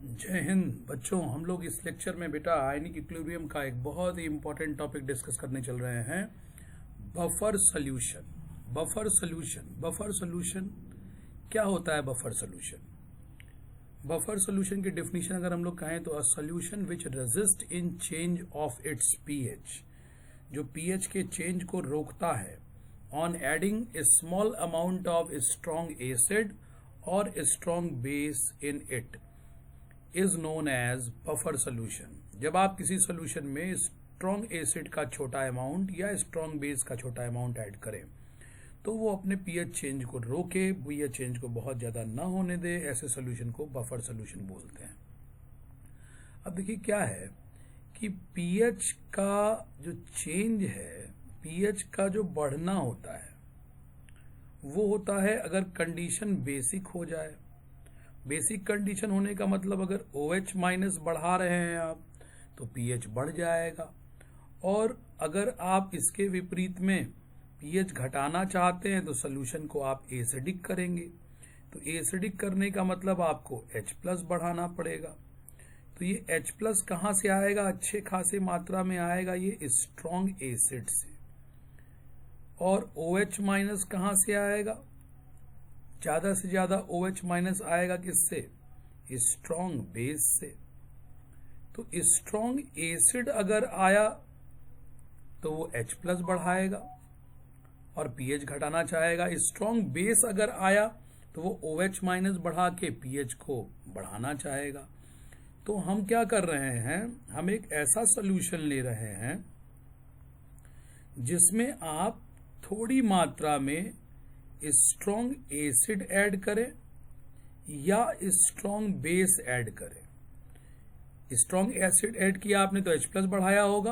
जय हिंद बच्चों। हम लोग इस लेक्चर में बेटा आयनिक इक्विलिब्रियम का एक बहुत ही इंपॉर्टेंट टॉपिक डिस्कस करने चल रहे हैं, बफर सॉल्यूशन। बफर सॉल्यूशन क्या होता है? बफर सॉल्यूशन की डेफिनेशन अगर हम लोग कहें तो a solution which resist in change of its pH, जो पीएच के चेंज को रोकता है on adding a small amount of strong acid और strong base in it is known as buffer solution. जब आप किसी सोल्यूशन में स्ट्रॉन्ग एसिड का छोटा अमाउंट या स्ट्रॉन्ग बेस का छोटा अमाउंट ऐड करें तो वो अपने पीएच चेंज को रोके, पीएच चेंज को बहुत ज्यादा ना होने दे, ऐसे सोल्यूशन को बफर सोल्यूशन बोलते हैं। अब देखिए क्या है कि पीएच का जो चेंज है, पीएच का जो बढ़ना होता है वो होता है अगर कंडीशन बेसिक हो जाए। बेसिक कंडीशन होने का मतलब अगर OH माइनस बढ़ा रहे हैं आप तो पीएच बढ़ जाएगा, और अगर आप इसके विपरीत में पीएच घटाना चाहते हैं तो सोल्यूशन को आप एसिडिक करेंगे। तो एसिडिक करने का मतलब आपको H+ बढ़ाना पड़ेगा। तो ये H+ कहाँ से आएगा? अच्छे खासे मात्रा में आएगा ये स्ट्रॉन्ग एसिड से। और OH माइनस कहाँ से आएगा? ज्यादा से ज्यादा OH माइनस आएगा किससे? स्ट्रॉन्ग बेस से। तो स्ट्रॉन्ग एसिड अगर आया तो वो H+ बढ़ाएगा और पीएच घटाना चाहेगा। स्ट्रॉन्ग बेस अगर आया तो वो OH माइनस बढ़ा के पीएच को बढ़ाना चाहेगा। तो हम क्या कर रहे हैं, हम एक ऐसा सॉल्यूशन ले रहे हैं जिसमें आप थोड़ी मात्रा में स्ट्रॉन्ग एसिड ऐड करें या स्ट्रॉन्ग बेस ऐड करें। स्ट्रॉन्ग एसिड ऐड किया आपने तो H+ बढ़ाया होगा,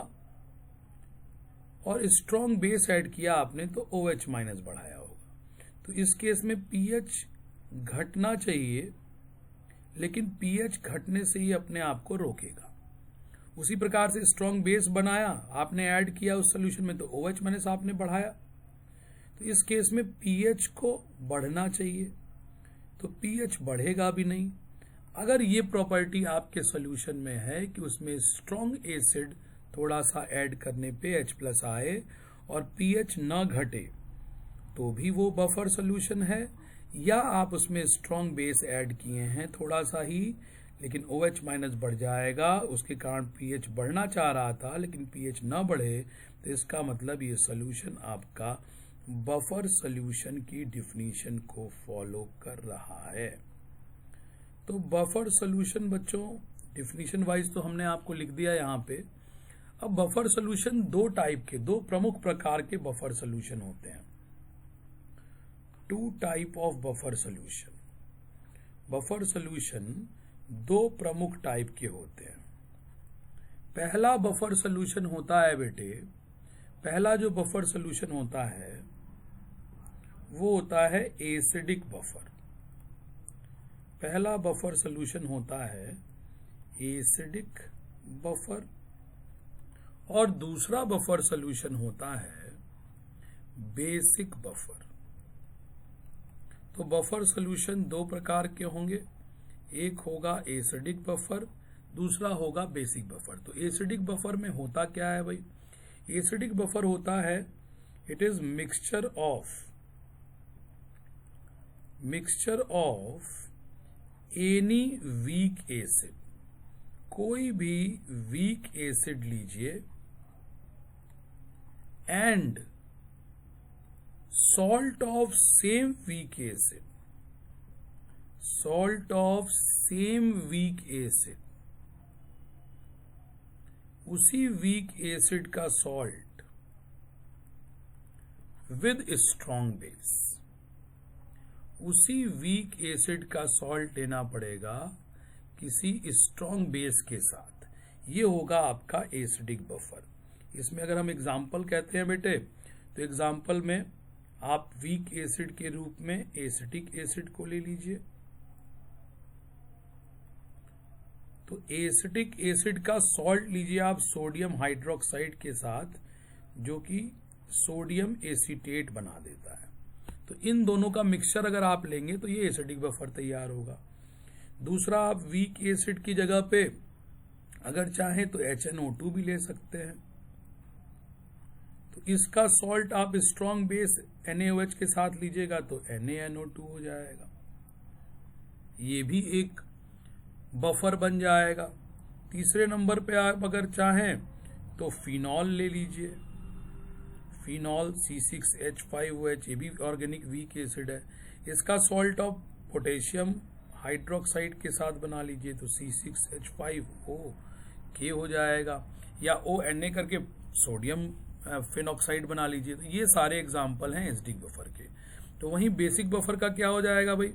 और स्ट्रॉन्ग बेस ऐड किया आपने तो OH माइनस बढ़ाया होगा। तो इस केस में पीएच घटना चाहिए, लेकिन पीएच घटने से ही अपने आप को रोकेगा। उसी प्रकार से स्ट्रॉन्ग बेस बनाया आपने, ऐड किया उस सोल्यूशन में तो OH माइनस आपने बढ़ाया। तो इस केस में पीएच को बढ़ना चाहिए, तो पीएच बढ़ेगा भी नहीं। अगर ये प्रॉपर्टी आपके सॉल्यूशन में है कि उसमें स्ट्रॉन्ग एसिड थोड़ा सा ऐड करने पे H+ आए और पीएच न घटे तो भी वो बफर सॉल्यूशन है, या आप उसमें स्ट्रॉन्ग बेस ऐड किए हैं थोड़ा सा ही, लेकिन OH माइनस बढ़ जाएगा, उसके कारण पीएच बढ़ना चाह रहा था लेकिन पीएच न बढ़े, तो इसका मतलब ये सॉल्यूशन आपका बफर सॉल्यूशन की डिफिनीशन को फॉलो कर रहा है। तो बफर सॉल्यूशन बच्चों डिफिनीशन वाइज तो हमने आपको लिख दिया यहाँ पे। अब बफर सॉल्यूशन दो टाइप के, दो प्रमुख प्रकार के बफर सॉल्यूशन होते हैं। 2 type of buffer solution. Buffer solution दो प्रमुख टाइप के होते हैं। पहला बफर सॉल्यूशन होता है बेटे, पहला जो बफर सॉल्यूशन होता है वो होता है एसिडिक बफर। पहला बफर सॉल्यूशन होता है एसिडिक बफर, और दूसरा बफर सॉल्यूशन होता है बेसिक बफर। तो बफर सॉल्यूशन दो प्रकार के होंगे, एक होगा एसिडिक बफर, दूसरा होगा बेसिक बफर। तो एसिडिक बफर में होता क्या है भाई? एसिडिक बफर होता है it is mixture of any weak acid. कोई भी वीक एसिड लीजिए and salt of same weak acid, salt of same weak acid, उसी वीक एसिड का सॉल्ट विद स्ट्रॉन्ग बेस। उसी वीक एसिड का सॉल्ट लेना पड़ेगा किसी स्ट्रॉन्ग बेस के साथ, ये होगा आपका एसिडिक बफर। इसमें अगर हम एग्जाम्पल कहते हैं बेटे, तो एग्जाम्पल में आप वीक एसिड के रूप में एसिटिक एसिड को ले लीजिए। तो एसिटिक एसिड का सॉल्ट लीजिए आप सोडियम हाइड्रोक्साइड के साथ, जो कि सोडियम एसीटेट बना देता है। तो इन दोनों का मिक्सचर अगर आप लेंगे तो ये एसिडिक बफर तैयार होगा। दूसरा, आप वीक एसिड की जगह पे अगर चाहें तो HNO2 भी ले सकते हैं। तो इसका सॉल्ट आप स्ट्रॉन्ग बेस NaOH के साथ लीजिएगा तो NaNO2 हो जाएगा। ये भी एक बफर बन जाएगा। तीसरे नंबर पे आप अगर चाहें तो फिनॉल ले लीजिए। फिनॉल C6H5OH, ये भी ऑर्गेनिक वीक एसिड है। इसका सॉल्ट ऑफ पोटेशियम हाइड्रोक्साइड के साथ बना लीजिए तो C6H5O हो जाएगा, या ONA करके सोडियम फिनॉक्साइड बना लीजिए। तो ये सारे एग्जाम्पल हैं एसिडिक बफर के। तो वहीं बेसिक बफर का क्या हो जाएगा भाई?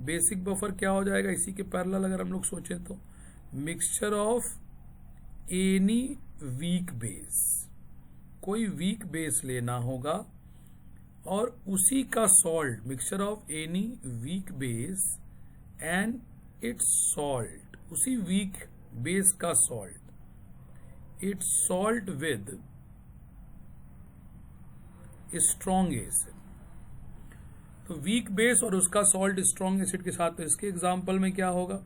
बेसिक बफर क्या हो जाएगा? इसी के पैरेलल अगर हम लोग सोचें तो mixture of any weak base, कोई वीक बेस लेना होगा और उसी का salt, mixture of any weak base and it's salt, उसी वीक बेस का salt, it's salt with strong acid. तो वीक बेस और उसका सॉल्ट स्ट्रॉन्ग एसिड के साथ। तो इसके एग्जाम्पल में क्या होगा?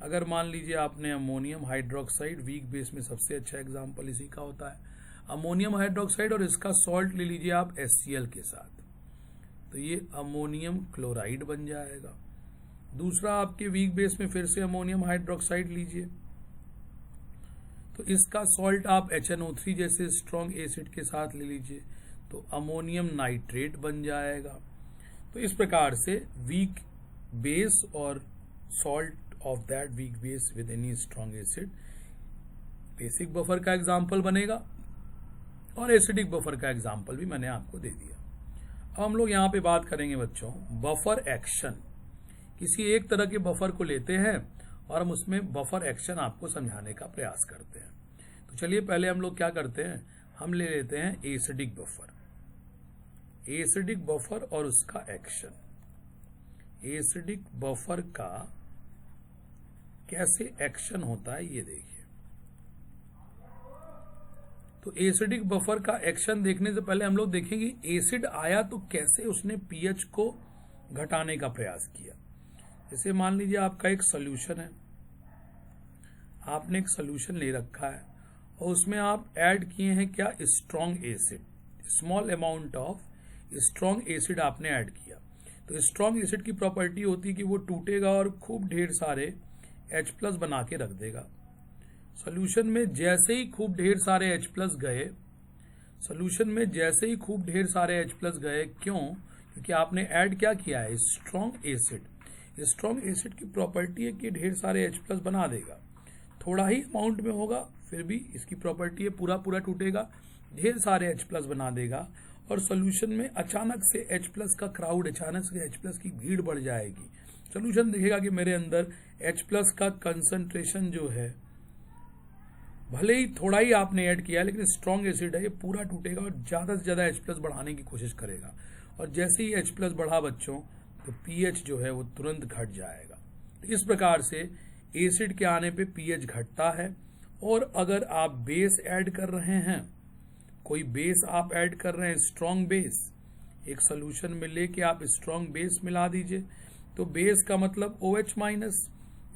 अगर मान लीजिए आपने अमोनियम हाइड्रोक्साइड, वीक बेस में सबसे अच्छा एग्जाम्पल इसी का होता है अमोनियम हाइड्रोक्साइड, और इसका सॉल्ट ले लीजिए आप HCl के साथ, तो ये अमोनियम क्लोराइड बन जाएगा। दूसरा, आपके वीक बेस में फिर से अमोनियम हाइड्रोक्साइड लीजिए, तो इसका सॉल्ट आप HNO3 जैसे स्ट्रॉन्ग एसिड के साथ ले लीजिए तो अमोनियम नाइट्रेट बन जाएगा। तो इस प्रकार से वीक बेस और salt of that weak base with any strong acid basic buffer का एग्जाम्पल बनेगा, और एसिडिक बफर का एग्जाम्पल भी मैंने आपको दे दिया। अब हम लोग यहाँ पे बात करेंगे बच्चों बफर एक्शन। किसी एक तरह के बफर को लेते हैं और हम उसमें बफर एक्शन आपको समझाने का प्रयास करते हैं। तो चलिए पहले हम लोग क्या करते हैं, हम ले लेते हैं एसिडिक बफर। एसिडिक बफर और उसका एक्शन। एसिडिक बफर का कैसे एक्शन होता है ये देखिए। तो एसिडिक बफर का एक्शन देखने से पहले हम लोग देखेंगे एसिड आया तो कैसे उसने पीएच को घटाने का प्रयास किया। जैसे मान लीजिए आपका एक सॉल्यूशन है, आपने एक सॉल्यूशन ले रखा है और उसमें आप ऐड किए हैं क्या, strong acid, small amount of strong acid आपने ऐड किया। तो स्ट्रॉन्ग एसिड की प्रॉपर्टी होती है कि वो टूटेगा और खूब ढेर सारे H+ बना के रख देगा। सॉल्यूशन में जैसे ही खूब ढेर सारे H+ गए, सॉल्यूशन में जैसे ही खूब ढेर सारे H+ गए, क्यों? क्योंकि आपने ऐड क्या किया है, स्ट्रॉन्ग एसिड। स्ट्रॉन्ग एसिड की प्रॉपर्टी है कि ढेर सारे H+ बना देगा, थोड़ा ही अमाउंट में होगा फिर भी इसकी प्रॉपर्टी है पूरा पूरा टूटेगा, ढेर सारे H+ बना देगा। और सॉल्यूशन में अचानक से H+ का क्राउड, अचानक से H+ की भीड़ बढ़ जाएगी। सॉल्यूशन देखेगा कि मेरे अंदर H+ का कंसंट्रेशन जो है, भले ही थोड़ा ही आपने ऐड किया लेकिन स्ट्रॉन्ग एसिड है, ये पूरा टूटेगा और ज्यादा से ज्यादा H+ बढ़ाने की कोशिश करेगा। और जैसे ही H+ बढ़ा बच्चों तो pH जो है वो तुरंत घट जाएगा। तो इस प्रकार से एसिड के आने पे pH घटता है। और अगर आप बेस ऐड कर रहे हैं, कोई बेस आप ऐड कर रहे हैं, स्ट्रॉन्ग बेस, एक सॉल्यूशन में लेके आप स्ट्रॉन्ग बेस मिला दीजिए, तो बेस का मतलब OH-,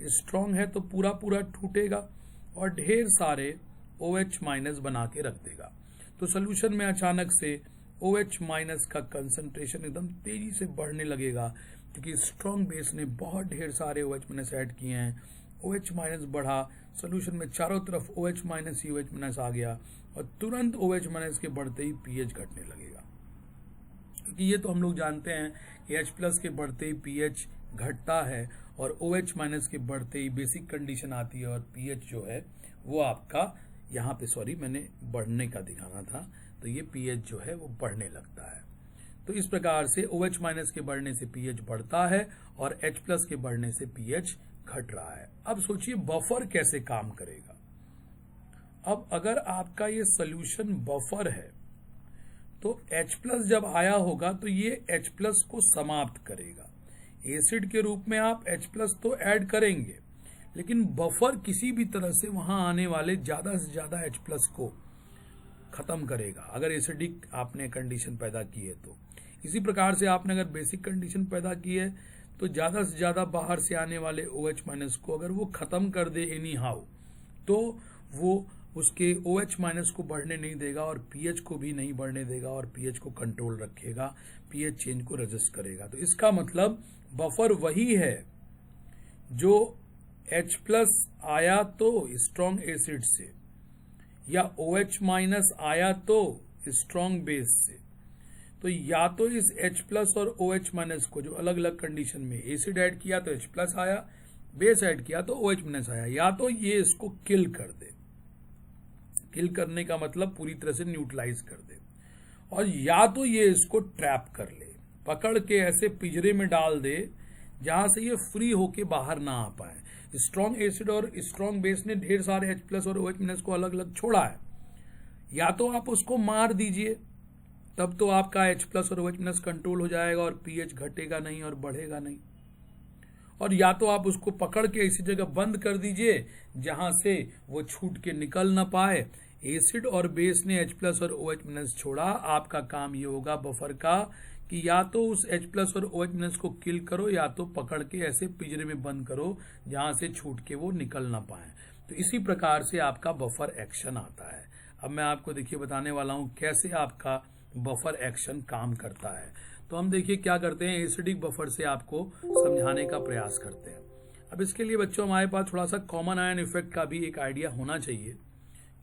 स्ट्रॉन्ग है तो पूरा पूरा टूटेगा और ढेर सारे OH- बना के रख देगा। तो सॉल्यूशन में अचानक से OH- का कंसंट्रेशन एकदम तेजी से बढ़ने लगेगा, क्योंकि स्ट्रॉन्ग बेस ने बहुत ढेर सारे OH- ऐड किए हैं। OH- बढ़ा, सॉल्यूशन में चारों तरफ OH- ही OH- आ गया और तुरंत OH- के बढ़ते ही pH घटने लगेगा। क्योंकि ये तो हम लोग जानते हैं कि H+ के बढ़ते ही pH घटता है और OH- के बढ़ते ही बेसिक कंडीशन आती है और pH जो है वो आपका यहाँ पे, सॉरी मैंने बढ़ने का दिखाना था, तो ये pH जो है वो बढ़ने लगता है। तो इस प्रकार से OH- के बढ़ने से pH बढ़ता है और H+ के बढ़ने से pH घट रहा है। अब सोचिए बफर कैसे काम करेगा। अब अगर आपका ये सॉल्यूशन बफर है तो H+ जब आया होगा तो ये H+ को समाप्त करेगा। एसिड के रूप में आप H+ तो ऐड करेंगे, लेकिन बफर किसी भी तरह से वहां आने वाले ज्यादा से ज्यादा H+ को खत्म करेगा, अगर एसिडिक आपने कंडीशन पैदा की है तो। इसी प्रकार से आपने अगर बेसिक कंडीशन पैदा की है तो ज़्यादा से ज़्यादा बाहर से आने वाले OH माइनस को अगर वो ख़त्म कर दे एनी हाउ, तो वो उसके OH माइनस को बढ़ने नहीं देगा और pH को भी नहीं बढ़ने देगा और pH को कंट्रोल रखेगा, pH चेंज को रेजिस्ट करेगा। तो इसका मतलब बफर वही है जो H प्लस आया तो स्ट्रॉन्ग एसिड से या OH माइनस आया तो स्ट्रॉन्ग बेस से, तो या तो इस H प्लस और OH माइनस को जो अलग अलग कंडीशन में एसिड ऐड किया तो H प्लस आया, बेस ऐड किया तो OH माइनस आया, या तो ये इसको किल कर दे। किल करने का मतलब पूरी तरह से न्यूट्रलाइज कर दे, और या तो ये इसको ट्रैप कर ले, पकड़ के ऐसे पिंजरे में डाल दे जहां से ये फ्री होके बाहर ना आ पाए। स्ट्रॉन्ग एसिड और स्ट्रॉन्ग बेस ने ढेर सारे H प्लस और OH माइनस को अलग अलग छोड़ा है, या तो आप उसको मार दीजिए, तब तो आपका H प्लस और OH माइनस कंट्रोल हो जाएगा और pH घटेगा नहीं और बढ़ेगा नहीं, और या तो आप उसको पकड़ के इसी जगह बंद कर दीजिए जहां से वो छूट के निकल ना पाए। एसिड और बेस ने H प्लस और OH माइनस छोड़ा, आपका काम ये होगा बफर का कि या तो उस H प्लस और OH माइनस को किल करो, या तो पकड़ के ऐसे पिंजरे में बंद करो जहां से छूट के वो निकल ना पाए। तो इसी प्रकार से आपका बफर एक्शन आता है। अब मैं आपको देखिए बताने वाला हूं कैसे आपका बफर एक्शन काम करता है। तो हम देखिए क्या करते हैं, एसिडिक बफर से आपको समझाने का प्रयास करते हैं। अब इसके लिए बच्चों हमारे पास थोड़ा सा कॉमन आयन इफेक्ट का भी एक आइडिया होना चाहिए।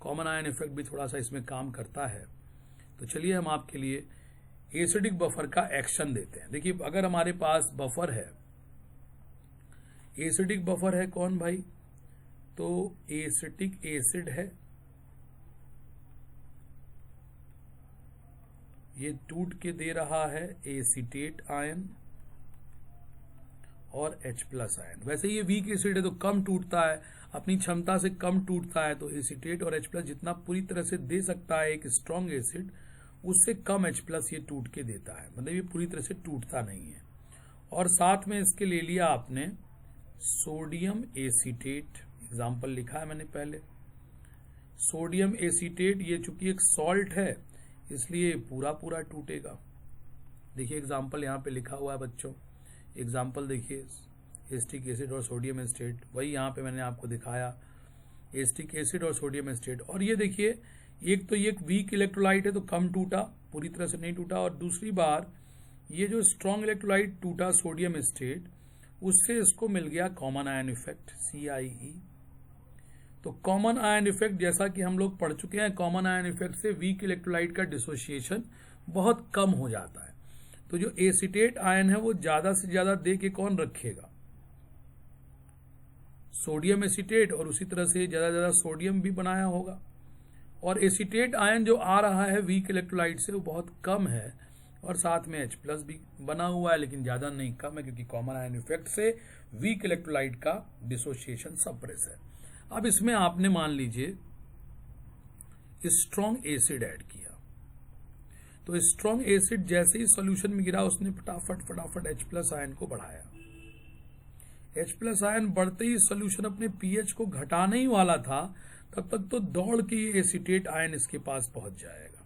कॉमन आयन इफेक्ट भी थोड़ा सा इसमें काम करता है। तो चलिए हम आपके लिए एसिडिक बफर का एक्शन देते हैं। देखिए अगर हमारे पास बफर है, एसिडिक बफर है कौन भाई, तो एसिटिक एसिड है, ये टूट के दे रहा है एसीटेट आयन और H प्लस आयन। वैसे ये वीक एसिड है तो कम टूटता है, अपनी क्षमता से कम टूटता है, तो एसीटेट और H प्लस जितना पूरी तरह से दे सकता है एक स्ट्रॉन्ग एसिड, उससे कम H प्लस ये टूट के देता है, मतलब ये पूरी तरह से टूटता नहीं है। और साथ में इसके ले लिया आपने सोडियम एसीटेट, एग्जाम्पल लिखा है मैंने पहले। सोडियम एसीटेट ये चूंकि एक सॉल्ट है इसलिए पूरा पूरा टूटेगा। देखिए एग्जाम्पल यहाँ पे लिखा हुआ है बच्चों, एग्जाम्पल देखिए एसिटिक एसिड और सोडियम एसिटेट, वही यहाँ पे मैंने आपको दिखाया एसिटिक एसिड और सोडियम एसिटेट। और ये देखिए एक तो ये वीक इलेक्ट्रोलाइट है तो कम टूटा, पूरी तरह से नहीं टूटा, और दूसरी बार ये जो स्ट्रॉन्ग इलेक्ट्रोलाइट टूटा सोडियम एसिटेट, उससे इसको मिल गया कॉमन आयन इफेक्ट CIE। तो कॉमन आयन इफेक्ट जैसा कि हम लोग पढ़ चुके हैं, कॉमन आयन इफेक्ट से वीक इलेक्ट्रोलाइट का डिसोसिएशन बहुत कम हो जाता है। तो जो एसीटेट आयन है वो ज्यादा से ज्यादा दे के कौन रखेगा, सोडियम एसीटेट, और उसी तरह से ज्यादा ज्यादा सोडियम भी बनाया होगा। और एसीटेट आयन जो आ रहा है वीक इलेक्ट्रोलाइट से वो बहुत कम है, और साथ में H प्लस भी बना हुआ है, लेकिन ज्यादा नहीं, कम है, क्योंकि कॉमन आयन इफेक्ट से वीक इलेक्ट्रोलाइट का डिसोसिएशन सप्रेस है। अब इसमें आपने मान लीजिए स्ट्रॉन्ग एसिड ऐड किया, तो स्ट्रॉन्ग एसिड जैसे ही सॉल्यूशन में गिरा उसने फटाफट H प्लस आयन को बढ़ाया। H प्लस आयन बढ़ते ही सॉल्यूशन अपने pH को घटाने ही वाला था, तब तक तो दौड़ के ये एसीटेट आयन इसके पास पहुंच जाएगा,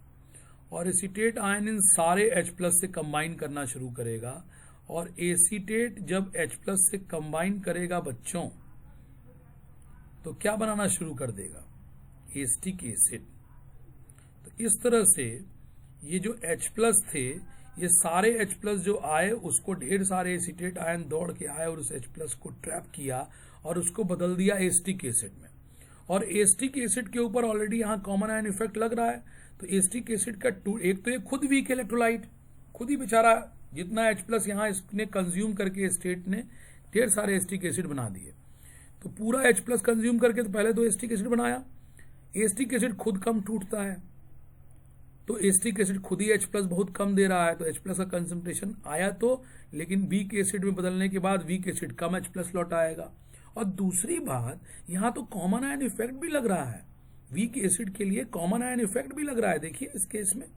और एसीटेट आयन इन सारे H प्लस से कंबाइन करना शुरू करेगा। और एसीटेट जब H प्लस से कंबाइन करेगा बच्चों, तो क्या बनाना शुरू कर देगा, एसिटिक एसिड। तो इस तरह से ये जो H प्लस थे, ये सारे H प्लस जो आए उसको ढेर सारे एसीटेट आयन दौड़ के आए और उस H प्लस को ट्रैप किया और उसको बदल दिया एसिटिक एसिड में। और एसिटिक एसिड के ऊपर ऑलरेडी यहाँ कॉमन आयन इफेक्ट लग रहा है, तो एसिटिक एसिड का एक तो ये खुद वीक इलेक्ट्रोलाइट, खुद ही बेचारा जितना H प्लस यहाँ इसने कंज्यूम करके एसिटेट ने ढेर सारे एसिटिक एसिड बना दिए, तो पूरा H प्लस कंज्यूम करके तो पहले तो एसिटिक एसिड बनाया। एसिटिक एसिड खुद कम टूटता है, तो एसिटिक एसिड खुद ही H प्लस बहुत कम दे रहा है, तो H प्लस का कंसंट्रेशन आया तो, लेकिन वीक एसिड में बदलने के बाद वीक एसिड कम H प्लस लौट आएगा। और दूसरी बात, यहाँ तो कॉमन आयन इफेक्ट भी लग रहा है, वीक एसिड के लिए कॉमन आयन इफेक्ट भी लग रहा है। देखिए इस केस में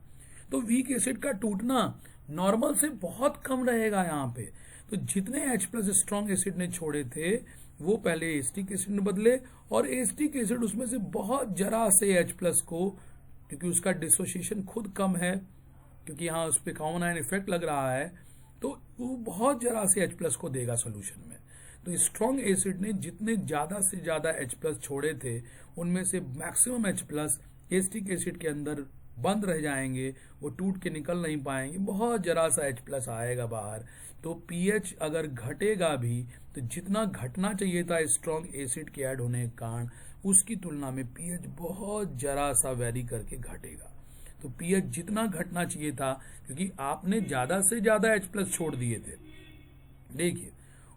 तो वीक एसिड का टूटना नॉर्मल से बहुत कम रहेगा यहाँ पे। तो जितने H प्लस स्ट्रॉन्ग एसिड ने छोड़े थे वो पहले एसिटिक एसिड में बदले, और एसिटिक एसिड उसमें से बहुत जरा से H प्लस को, क्योंकि उसका डिसोसिएशन खुद कम है, क्योंकि यहाँ उस पर कॉमन आयन इफेक्ट लग रहा है, तो वो बहुत जरा से H+ को देगा सोल्यूशन में। तो स्ट्रॉन्ग एसिड ने जितने ज्यादा से ज्यादा H+ छोड़े थे उनमें से मैक्सिमम H+ एसिटिक एसिड के अंदर बंद रह जाएंगे, वो टूट के निकल नहीं पाएंगे, बहुत जरा सा H+ आएगा बाहर। तो पीएच अगर घटेगा भी तो जितना घटना चाहिए था स्ट्रॉन्ग एसिड के ऐड होने के कारण उसकी तुलना में पीएच बहुत जरा सा वेरी करके घटेगा। तो पीएच जितना घटना चाहिए था, क्योंकि आपने ज्यादा से ज्यादा H+ छोड़ दिए थे, देखिए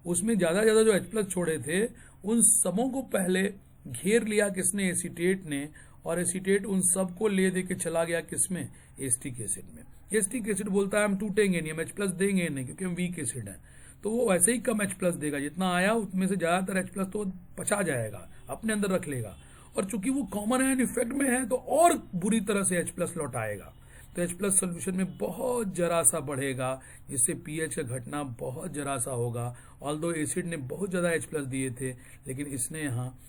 उसमें ज्यादा जो H+ छोड़े थे उन सबों को पहले घेर लिया किसने, एसीटेट ने, और एसीटेट उन सबको ले दे के चला गया किसमें, एसिटिक एसिड में। एसिटिक एसिड बोलता है हम टूटेंगे नहीं, हम H+ देंगे नहीं क्योंकि हम वीक एसिड है। तो वो वैसे ही कम H+ देगा, जितना आया उसमें से ज्यादातर H+ तो पचा जाएगा, अपने अंदर रख लेगा, और चूंकि वो कॉमन आयन इफेक्ट में है तो और बुरी तरह से H+ लौटाएगा। तो H+ सोल्यूशन में बहुत जरा सा बढ़ेगा, जिससे पीएच का घटना बहुत जरा सा होगा। ऑल्दो एसिड ने बहुत ज्यादा H+ दिए थे, लेकिन इसने यहाँ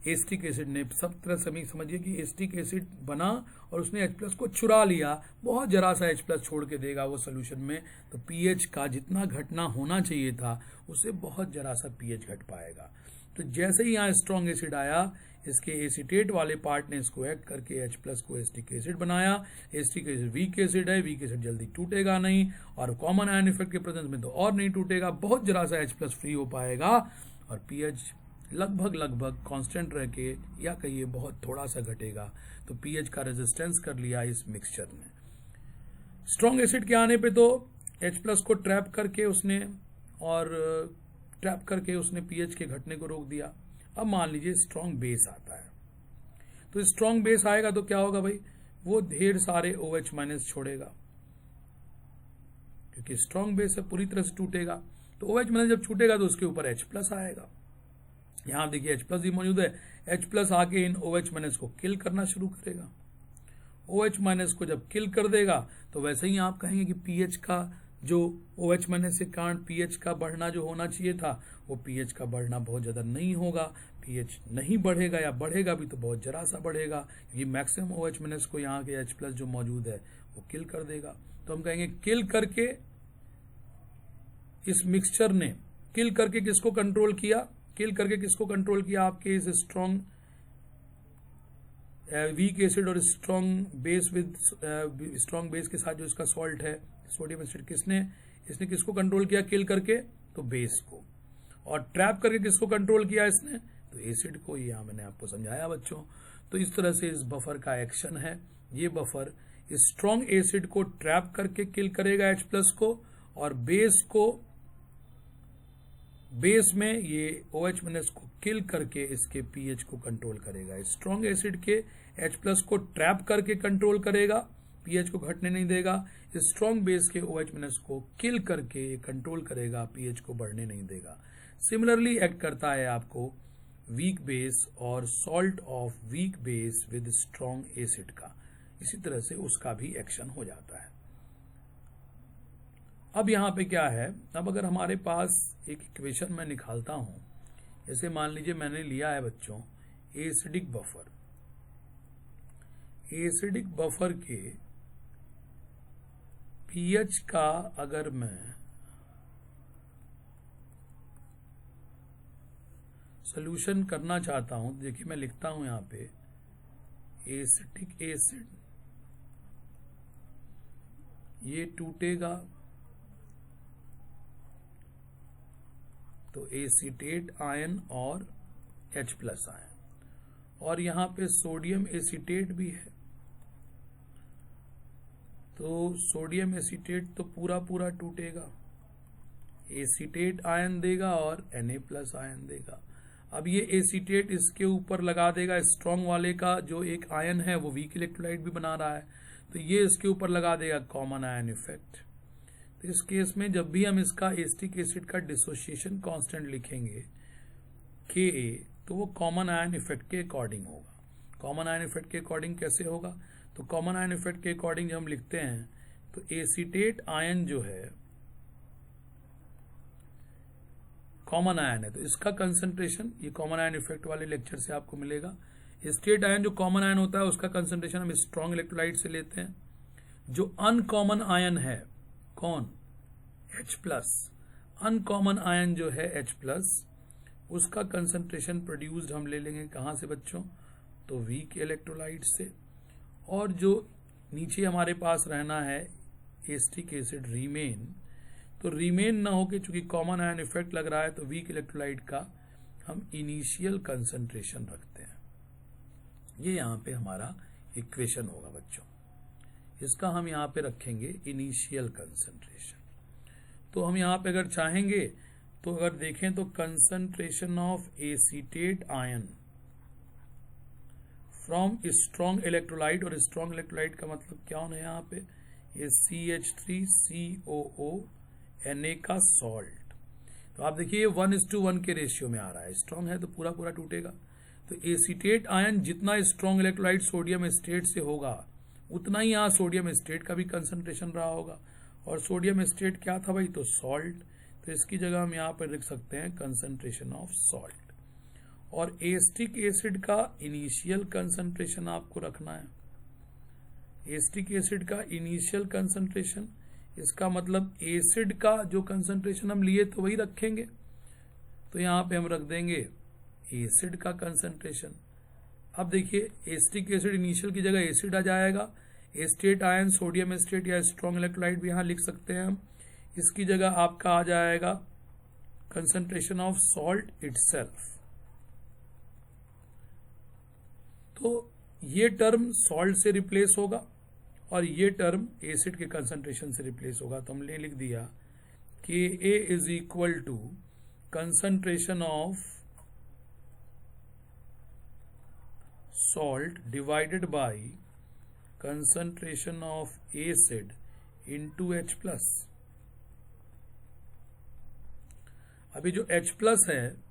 एसिटिक एसिड ने सब तरह समझिए कि एसिटिक एसिड बना और उसने H+ को चुरा लिया, बहुत जरा सा H+ छोड़ के देगा वो सोल्यूशन में। तो पीएच का जितना घटना होना चाहिए था उससे बहुत जरा सा पीएच घट पाएगा। तो जैसे ही यहाँ स्ट्रॉन्ग एसिड आया, इसके एसिटेट वाले पार्ट ने इसको एक्ट करके H+ को एसिटिक एसिड बनाया। एसिटिक एसिड वीक एसिड है, वीक एसिड जल्दी टूटेगा नहीं, और कॉमन आयन इफेक्ट के प्रेजेंस में तो और नहीं टूटेगा, बहुत जरा सा H+ फ्री हो पाएगा, और पीएच लगभग कांस्टेंट रह के, या कहिए बहुत थोड़ा सा घटेगा। तो पीएच का रेजिस्टेंस कर लिया इस मिक्सचर ने। स्ट्रॉन्ग एसिड के आने पे तो H+ को ट्रैप करके उसने पीएच के घटने को रोक दिया। अब मान लीजिए स्ट्रॉन्ग बेस आता है, तो स्ट्रॉन्ग बेस आएगा तो क्या होगा भाई, वो ढेर सारे OH- छोड़ेगा, क्योंकि स्ट्रॉन्ग बेस है पूरी तरह से टूटेगा। तो OH- जब छूटेगा तो उसके ऊपर H+ आएगा। यहां देखिए H+ भी मौजूद है, H+ आके इन OH- को किल करना शुरू करेगा। OH- को जब किल कर देगा तो वैसे ही आप कहेंगे कि पीएच का जो OH- के कारण पीएच का बढ़ना जो होना चाहिए था, वो पीएच का बढ़ना बहुत ज्यादा नहीं होगा। पीएच नहीं बढ़ेगा, या बढ़ेगा भी तो बहुत जरा सा बढ़ेगा, क्योंकि मैक्सिमम OH- को यहाँ के H+ जो मौजूद है वो किल कर देगा। तो हम कहेंगे किल करके इस मिक्सचर ने किल करके किसको कंट्रोल किया, आपके इस स्ट्रॉन्ग वीक एसिड और स्ट्रॉन्ग बेस के साथ जो इसका सॉल्ट है सोडियम एसिड, इसने किसको कंट्रोल किया किल करके, तो बेस को। और ट्रैप करके किसको कंट्रोल किया इसने, तो एसिड को। ये मैंने आपको समझाया बच्चों। तो इस तरह से इस बफर का एक्शन है। ये बफर स्ट्रॉन्ग एसिड को ट्रैप करके किल करेगा H+ को, और बेस में ये OH- को किल करके इसके पीएच को कंट्रोल करेगा। स्ट्रॉन्ग एसिड के H+ को ट्रैप करके कंट्रोल करेगा, पीएच को घटने नहीं देगा। स्ट्रॉन्ग बेस के OH- को किल करके कंट्रोल करेगा, पीएच को बढ़ने नहीं देगा। सिमिलरली एक्ट करता है आपको वीक बेस और salt of weak base with strong acid का, इसी तरह से उसका भी एक्शन हो जाता है। अब यहाँ पे क्या है, अब अगर हमारे पास एक इक्वेशन मैं निकालता हूं, जैसे मान लीजिए मैंने लिया है बच्चों एसिडिक बफर के पीएच का अगर मैं सॉल्यूशन करना चाहता हूं, तो देखिए मैं लिखता हूं यहाँ पे एसिटिक एसिड, ये टूटेगा तो एसीटेट आयन और H+ आयन, और यहाँ पे सोडियम एसीटेट भी है, तो सोडियम एसीटेट तो पूरा टूटेगा, एसीटेट आयन देगा और Na+ आयन देगा। अब ये एसीटेट इसके ऊपर लगा देगा स्ट्रॉन्ग वाले का, जो एक आयन है वो वीक इलेक्ट्रोलाइट भी बना रहा है, तो ये इसके ऊपर लगा देगा कॉमन आयन इफेक्ट। तो इस केस में जब भी हम इसका एसिटिक एसिड का डिसोसिएशन कांस्टेंट लिखेंगे Ka, तो वो कॉमन आयन इफेक्ट के अकॉर्डिंग होगा। कॉमन आयन इफेक्ट के अकॉर्डिंग कैसे होगा, तो कॉमन आयन इफेक्ट के अकॉर्डिंग जब हम लिखते हैं तो एसीटेट आयन जो है कॉमन आयन है, तो इसका कंसंट्रेशन, ये कॉमन आयन इफेक्ट वाले लेक्चर से आपको मिलेगा। एसीटेट आयन जो कॉमन आयन होता है उसका कंसंट्रेशन हम स्ट्रॉन्ग इलेक्ट्रोलाइट से लेते हैं। जो अनकॉमन आयन है कौन, H प्लस, अनकॉमन आयन जो है H प्लस, उसका कंसंट्रेशन प्रोड्यूस्ड हम ले लेंगे कहाँ से बच्चों, तो वीक इलेक्ट्रोलाइट से। और जो नीचे हमारे पास रहना है एसिटिक एसिड रीमेन, तो रीमेन ना हो के चूंकि कॉमन आयन इफेक्ट लग रहा है तो वीक इलेक्ट्रोलाइट का हम इनिशियल कंसंट्रेशन रखते हैं। ये यहाँ पे हमारा इक्वेशन होगा बच्चों, इसका हम यहाँ पे रखेंगे इनिशियल कंसंट्रेशन। तो हम यहाँ पे अगर चाहेंगे तो अगर देखें तो concentration of acetate ion from strong electrolyte, और स्ट्रॉन्ग इलेक्ट्रोलाइट का मतलब क्या होना है यहाँ पे, ये CH3COO Na का सॉल्ट। तो आप देखिए ये 1:1 के रेशियो में आ रहा है, स्ट्रॉन्ग है तो पूरा पूरा टूटेगा। तो एसीटेट आयन जितना स्ट्रॉन्ग इलेक्ट्रोलाइट सोडियम एसिटेट से होगा उतना ही यहाँ सोडियम एसिटेट का भी कंसंट्रेशन रहा होगा, और सोडियम एसिटेट क्या था भाई, तो सॉल्ट। तो इसकी जगह हम यहाँ पर लिख सकते हैं कंसंट्रेशन ऑफ सॉल्ट। और एसिटिक एसिड का इनिशियल कंसंट्रेशन आपको रखना है, एसिटिक एसिड का इनिशियल कंसंट्रेशन, इसका मतलब एसिड का जो कंसंट्रेशन हम लिए तो वही रखेंगे। तो यहाँ पे हम रख देंगे एसिड का कंसंट्रेशन। अब देखिए एसिटिक एसिड इनिशियल की जगह एसिड आ जाएगा, एसिटेट आयन सोडियम एसिटेट या स्ट्रॉन्ग इलेक्ट्रोलाइट भी यहाँ लिख सकते हैं हम। इसकी जगह आपका आ जाएगा कंसंट्रेशन ऑफ सॉल्ट इटसेल्फ। तो ये टर्म सॉल्ट से रिप्लेस होगा और ये टर्म एसिड के कंसंट्रेशन से रिप्लेस होगा। तो हमने लिख दिया Ka is equal to concentration of salt divided by concentration of acid into H plus. अभी जो H प्लस है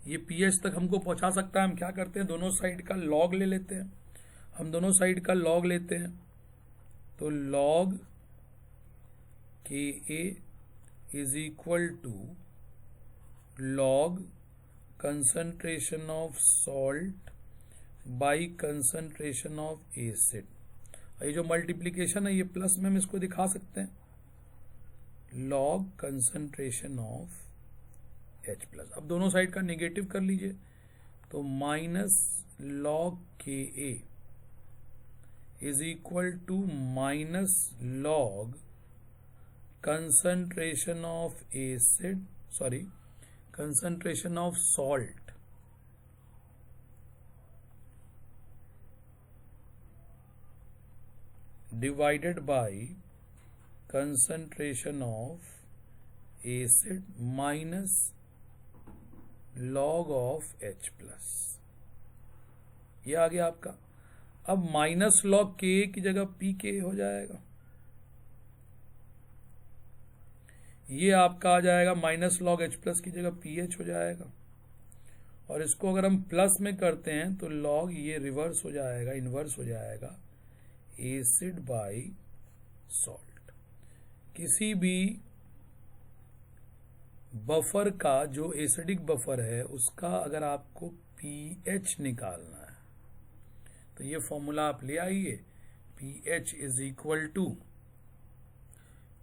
ये pH तक हमको पहुंचा सकता है। हम क्या करते हैं, दोनों साइड का लॉग ले लेते हैं। हम दोनों साइड का लॉग लेते हैं, तो log Ka is equal to log concentration of salt by concentration of acid. ये जो मल्टीप्लीकेशन है ये प्लस में हम इसको दिखा सकते हैं, log concentration of H plus. अब दोनों साइड का नेगेटिव कर लीजिए, तो minus log Ka is equal to minus log concentration of acid, sorry concentration of salt divided by concentration of acid minus log of H plus. ये आ गया आपका। अब माइनस लॉग Ka की जगह Pk हो जाएगा, ये आपका आ जाएगा माइनस लॉग H प्लस की जगह PH हो जाएगा। और इसको अगर हम प्लस में करते हैं तो लॉग ये रिवर्स हो जाएगा, इनवर्स हो जाएगा एसिड बाय सॉल्ट। किसी भी बफर का जो एसिडिक बफर है उसका अगर आपको pH निकालना है तो ये फॉर्मूला आप ले आइए, pH is equal to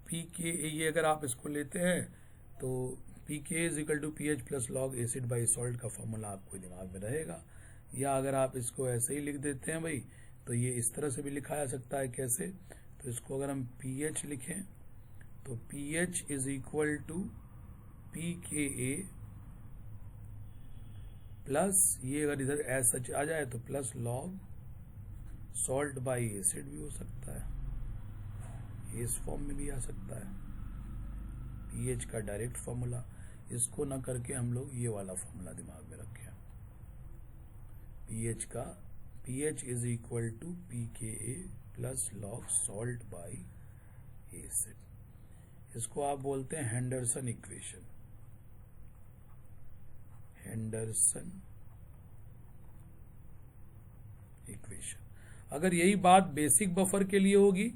Pk। ये अगर आप इसको लेते हैं तो Pk is equal to pH plus log acid by salt का फॉर्मूला आपको दिमाग में रहेगा। या अगर आप इसको ऐसे ही लिख देते हैं भाई तो ये इस तरह से भी लिखा जा सकता है। कैसे, तो इसको अगर हम pH लिखें तो pH is equal to Pka plus ये अगर इधर एज सच आ जाए तो plus log salt by acid भी हो सकता है, इस फॉर्म में भी आ सकता है pH का डायरेक्ट फॉर्मूला। इसको ना करके हम लोग ये वाला फॉर्मूला दिमाग में रखें, pH का pH is equal to Pka plus log salt by acid. इसको आप बोलते हैं हेंडरसन इक्वेशन, हेंडरसन इक्वेशन। अगर यही बात बेसिक बफर के लिए होगी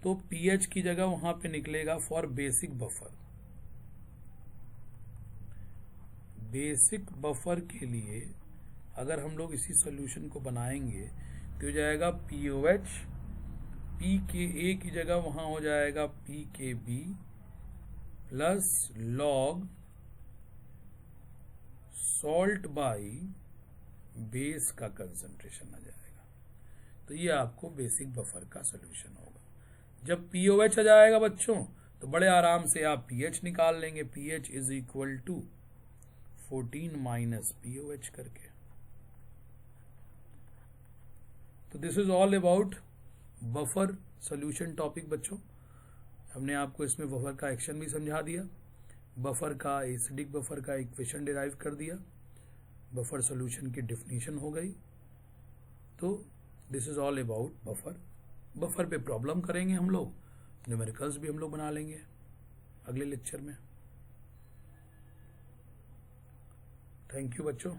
तो pH की जगह वहां पे निकलेगा for basic buffer. Basic buffer के लिए अगर हम लोग इसी सॉल्यूशन को बनाएंगे तो हो जाएगा POH, Pka की जगह वहां हो जाएगा Pkb plus log salt by base का कंसंट्रेशन आ जाएगा। तो ये आपको बेसिक बफर का सोल्यूशन होगा। जब पीओएच आ जाएगा बच्चों तो बड़े आराम से आप पीएच निकाल लेंगे। PH is equal to 14 minus pOH करके। तो this is all about buffer solution topic बच्चों। हमने आपको इसमें बफर का एक्शन भी समझा दिया, बफर का एसिडिक बफर का इक्वेशन डिराइव कर दिया, बफर सोल्यूशन की डेफिनेशन हो गई। तो this is all about buffer. Buffer पे प्रॉब्लम करेंगे हम लोग, न्यूमेरिकल्स भी हम लोग बना लेंगे अगले लेक्चर में। थैंक यू बच्चों।